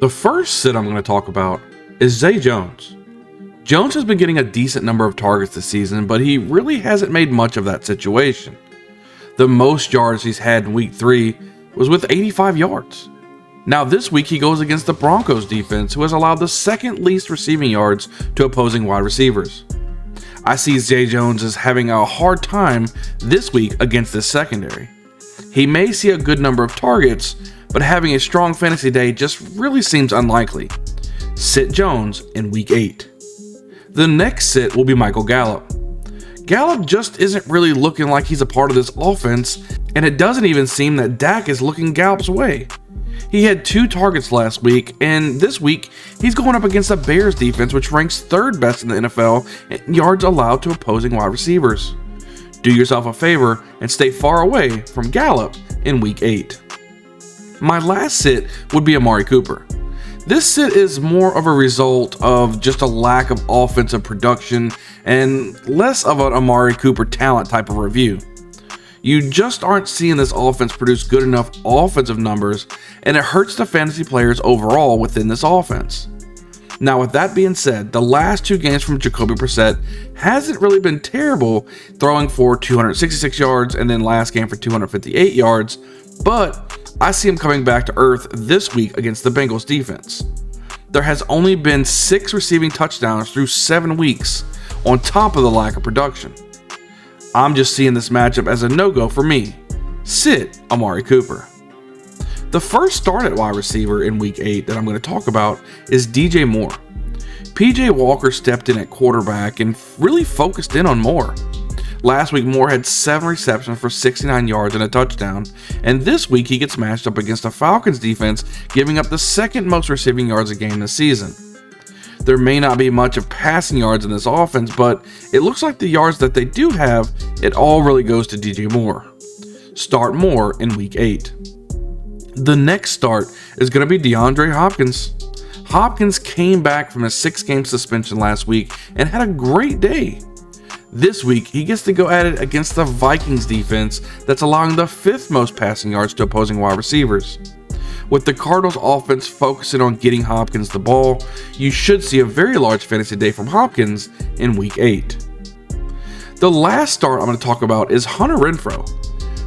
The first sit I'm going to talk about is Zay Jones. Jones has been getting a decent number of targets this season, but he really hasn't made much of that situation. The most yards he's had in week 3 was with 85 yards. Now this week he goes against the Broncos defense, who has allowed the second least receiving yards to opposing wide receivers. I see Zay Jones as having a hard time this week against this secondary. He may see a good number of targets, but having a strong fantasy day just really seems unlikely. Sit Jones in week 8. The next sit will be Michael Gallup. Gallup just isn't really looking like he's a part of this offense, and it doesn't even seem that Dak is looking Gallup's way. He had 2 targets last week, and this week he's going up against the Bears defense, which ranks 3rd best in the NFL in yards allowed to opposing wide receivers. Do yourself a favor and stay far away from Gallup in week 8. My last sit would be Amari Cooper. This sit is more of a result of just a lack of offensive production and less of an Amari Cooper talent type of review. You just aren't seeing this offense produce good enough offensive numbers, and it hurts the fantasy players overall within this offense. Now, with that being said, the last 2 games from Jacoby Brissett hasn't really been terrible, throwing for 266 yards and then last game for 258 yards, but I see him coming back to earth this week against the Bengals defense. There has only been 6 receiving touchdowns through 7 weeks, on top of the lack of production. I'm just seeing this matchup as a no-go for me. Sit Amari Cooper. The first start at wide receiver in week 8 that I'm going to talk about is DJ Moore. PJ Walker stepped in at quarterback and really focused in on Moore. Last week, Moore had 7 receptions for 69 yards and a touchdown, and this week he gets matched up against the Falcons defense, giving up the 2nd most receiving yards a game this season. There may not be much of passing yards in this offense, but it looks like the yards that they do have, it all really goes to DJ Moore. Start Moore in week 8. The next start is going to be DeAndre Hopkins. Hopkins came back from a 6-game suspension last week and had a great day. This week, he gets to go at it against the Vikings defense that's allowing the 5th most passing yards to opposing wide receivers. With the Cardinals offense focusing on getting Hopkins the ball, you should see a very large fantasy day from Hopkins in week 8. The last start I'm going to talk about is Hunter Renfro.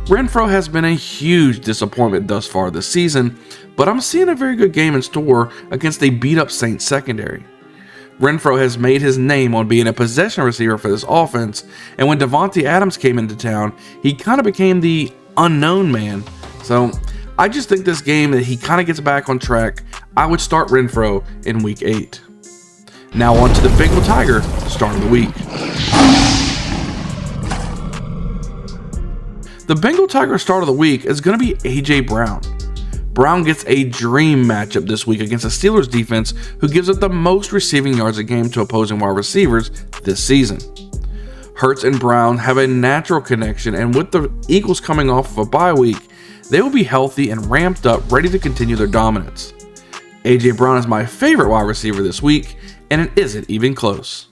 Renfro has been a huge disappointment thus far this season, but I'm seeing a very good game in store against a beat-up Saints secondary. Renfro has made his name on being a possession receiver for this offense, and when Davante Adams came into town, he kind of became the unknown man. So I just think this game that he kind of gets back on track, I would start Renfro in week 8. Now on to the Bengal Tiger start of the week. The Bengal Tiger start of the week is going to be AJ Brown. Brown gets a dream matchup this week against the Steelers defense, who gives up the most receiving yards a game to opposing wide receivers this season. Hurts and Brown have a natural connection, and with the Eagles coming off of a bye week, they will be healthy and ramped up, ready to continue their dominance. AJ Brown is my favorite wide receiver this week, and it isn't even close.